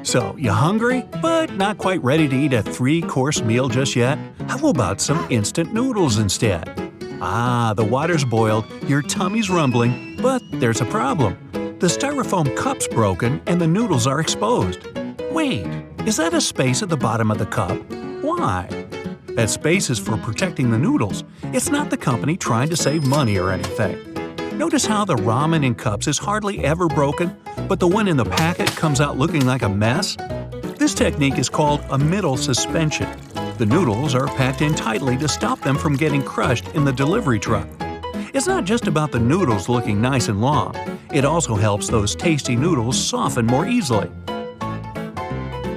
So, you hungry, but not quite ready to eat a 3-course meal just yet? How about some instant noodles instead? The water's boiled, your tummy's rumbling, but there's a problem. The styrofoam cup's broken and the noodles are exposed. Wait, is that a space at the bottom of the cup? Why? That space is for protecting the noodles. It's not the company trying to save money or anything. Notice how the ramen in cups is hardly ever broken, but the one in the packet comes out looking like a mess? This technique is called a middle suspension. The noodles are packed in tightly to stop them from getting crushed in the delivery truck. It's not just about the noodles looking nice and long. It also helps those tasty noodles soften more easily.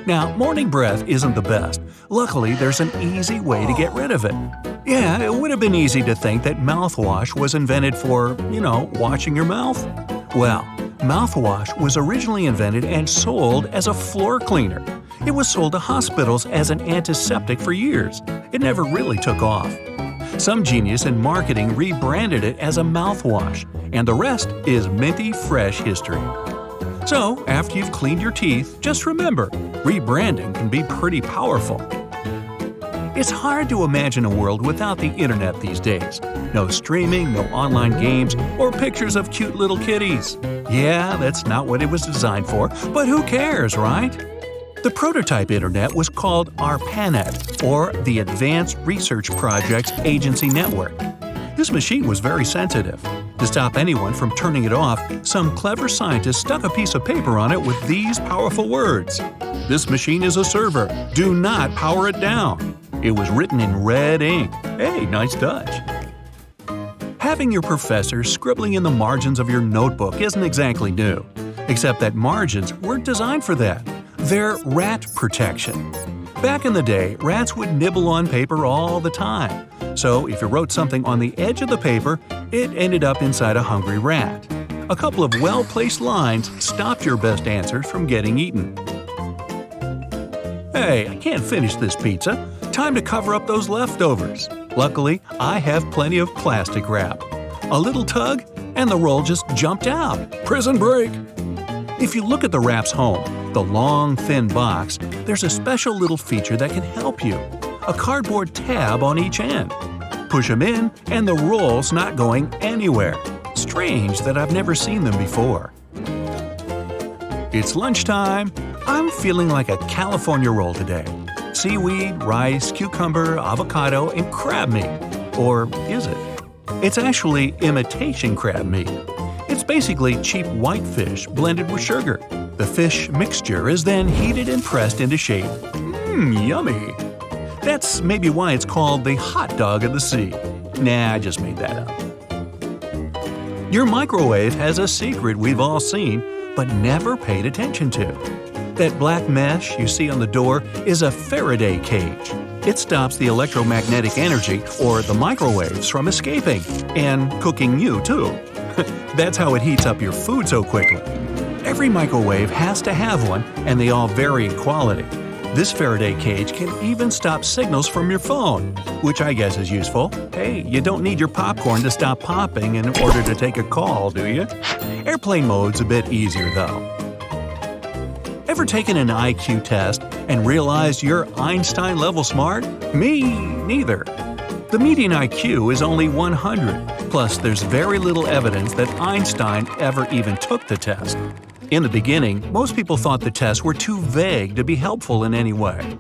Now, morning breath isn't the best. Luckily, there's an easy way to get rid of it. Yeah, it would have been easy to think that mouthwash was invented for, washing your mouth. Well, mouthwash was originally invented and sold as a floor cleaner. It was sold to hospitals as an antiseptic for years. It never really took off. Some genius in marketing rebranded it as a mouthwash, and the rest is minty fresh history. So, after you've cleaned your teeth, just remember, rebranding can be pretty powerful. It's hard to imagine a world without the internet these days. No streaming, no online games, or pictures of cute little kitties. Yeah, that's not what it was designed for, but who cares, right? The prototype internet was called ARPANET, or the Advanced Research Projects Agency Network. This machine was very sensitive. To stop anyone from turning it off, some clever scientists stuck a piece of paper on it with these powerful words. "This machine is a server. Do not power it down." It was written in red ink. Hey, nice touch. Having your professor scribbling in the margins of your notebook isn't exactly new. Except that margins weren't designed for that. They're rat protection. Back in the day, rats would nibble on paper all the time. So if you wrote something on the edge of the paper, it ended up inside a hungry rat. A couple of well-placed lines stopped your best answers from getting eaten. Hey, I can't finish this pizza. Time to cover up those leftovers. Luckily, I have plenty of plastic wrap. A little tug, and the roll just jumped out. Prison break! If you look at the wrap's home, the long, thin box, there's a special little feature that can help you. A cardboard tab on each end. Push them in, and the roll's not going anywhere. Strange that I've never seen them before. It's lunchtime. I'm feeling like a California roll today. Seaweed, rice, cucumber, avocado, and crab meat. Or is it? It's actually imitation crab meat. It's basically cheap white fish blended with sugar. The fish mixture is then heated and pressed into shape. Yummy! That's maybe why it's called the hot dog of the sea. Nah, I just made that up. Your microwave has a secret we've all seen, but never paid attention to. That black mesh you see on the door is a Faraday cage. It stops the electromagnetic energy, or the microwaves, from escaping. And cooking you, too. That's how it heats up your food so quickly. Every microwave has to have one, and they all vary in quality. This Faraday cage can even stop signals from your phone, which I guess is useful. Hey, you don't need your popcorn to stop popping in order to take a call, do you? Airplane mode's a bit easier, though. Ever taken an IQ test and realized you're Einstein-level smart? Me neither. The median IQ is only 100, plus there's very little evidence that Einstein ever even took the test. In the beginning, most people thought the tests were too vague to be helpful in any way.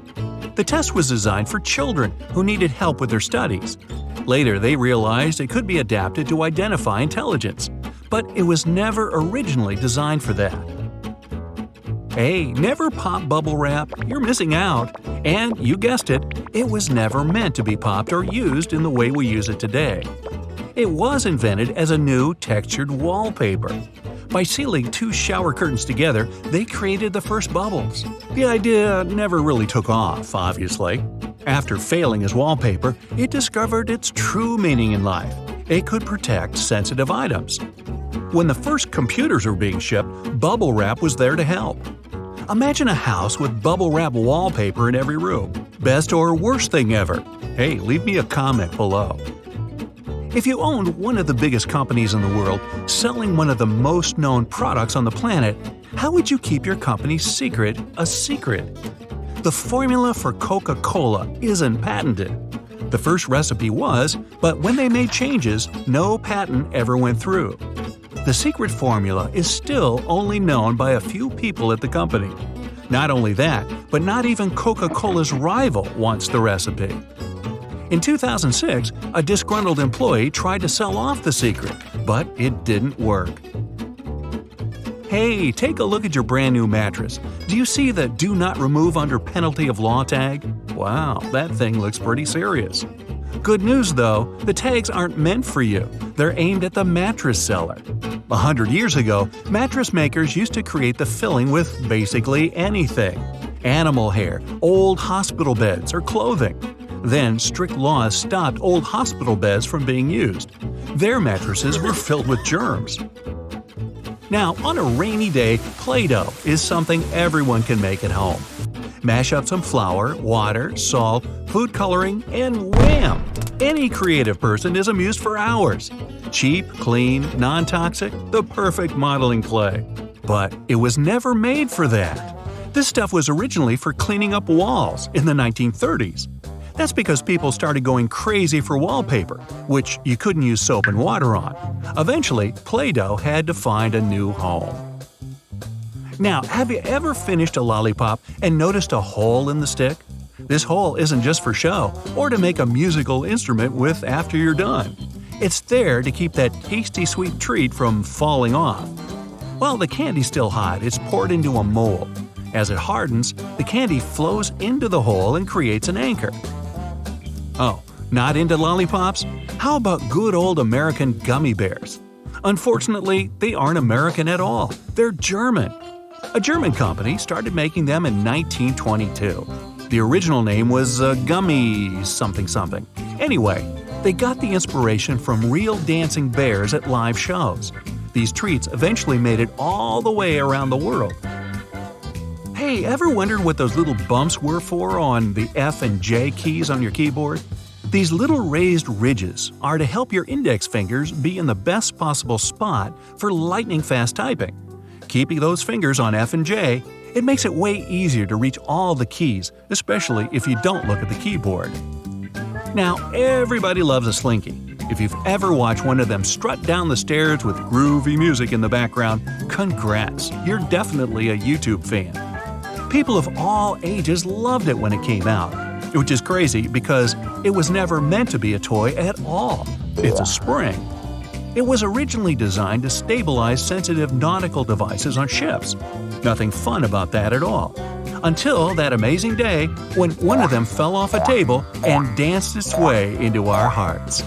The test was designed for children who needed help with their studies. Later, they realized it could be adapted to identify intelligence, but it was never originally designed for that. Hey, never pop bubble wrap, you're missing out. And, you guessed it, it was never meant to be popped or used in the way we use it today. It was invented as a new textured wallpaper. By sealing two shower curtains together, they created the first bubbles. The idea never really took off, obviously. After failing as wallpaper, it discovered its true meaning in life. It could protect sensitive items. When the first computers were being shipped, bubble wrap was there to help. Imagine a house with bubble wrap wallpaper in every room. Best or worst thing ever? Hey, leave me a comment below. If you owned one of the biggest companies in the world, selling one of the most known products on the planet, How would you keep your company's secret a secret? The formula for Coca-Cola isn't patented. The first recipe was, but when they made changes, no patent ever went through. The secret formula is still only known by a few people at the company. Not only that, but not even Coca-Cola's rival wants the recipe. In 2006, a disgruntled employee tried to sell off the secret, but it didn't work. Hey, take a look at your brand new mattress. Do you see the "Do Not Remove Under Penalty of Law" tag? Wow, that thing looks pretty serious. Good news though, the tags aren't meant for you. They're aimed at the mattress seller. 100 years ago, mattress makers used to create the filling with basically anything: animal hair, old hospital beds, or clothing. Then strict laws stopped old hospital beds from being used. Their mattresses were filled with germs. Now, on a rainy day, PlayDoh is something everyone can make at home. Mash up some flour, water, salt, food coloring, and wham! Any creative person is amused for hours. Cheap, clean, non-toxic, the perfect modeling clay. But it was never made for that. This stuff was originally for cleaning up walls in the 1930s. That's because people started going crazy for wallpaper, which you couldn't use soap and water on. Eventually, PlayDoh had to find a new home. Now, have you ever finished a lollipop and noticed a hole in the stick? This hole isn't just for show or to make a musical instrument with after you're done. It's there to keep that tasty sweet treat from falling off. While the candy's still hot, it's poured into a mold. As it hardens, the candy flows into the hole and creates an anchor. Oh, not into lollipops? How about good old American Gummy Bears? Unfortunately, they aren't American at all. They're German. A German company started making them in 1922. The original name was Gummy something something. Anyway, they got the inspiration from real dancing bears at live shows. These treats eventually made it all the way around the world. Hey, ever wondered what those little bumps were for on the F and J keys on your keyboard? These little raised ridges are to help your index fingers be in the best possible spot for lightning-fast typing. Keeping those fingers on F and J, it makes it way easier to reach all the keys, especially if you don't look at the keyboard. Now, everybody loves a Slinky. If you've ever watched one of them strut down the stairs with groovy music in the background, congrats, you're definitely a YouTube fan. People of all ages loved it when it came out, which is crazy because it was never meant to be a toy at all. It's a spring. It was originally designed to stabilize sensitive nautical devices on ships. Nothing fun about that at all. Until that amazing day when one of them fell off a table and danced its way into our hearts.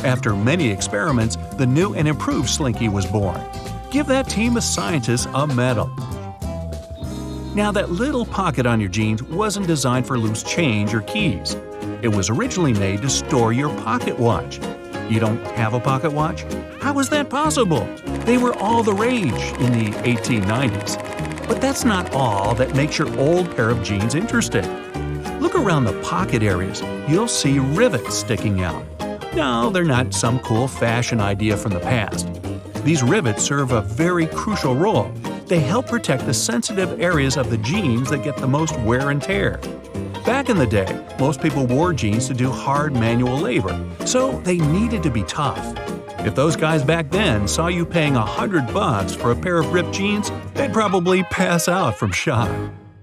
After many experiments, the new and improved Slinky was born. Give that team of scientists a medal. Now, that little pocket on your jeans wasn't designed for loose change or keys. It was originally made to store your pocket watch. You don't have a pocket watch? How is that possible? They were all the rage in the 1890s. But that's not all that makes your old pair of jeans interesting. Look around the pocket areas. You'll see rivets sticking out. No, they're not some cool fashion idea from the past. These rivets serve a very crucial role. They help protect the sensitive areas of the jeans that get the most wear and tear. Back in the day, most people wore jeans to do hard manual labor, so they needed to be tough. If those guys back then saw you paying $100 for a pair of ripped jeans, they'd probably pass out from shock.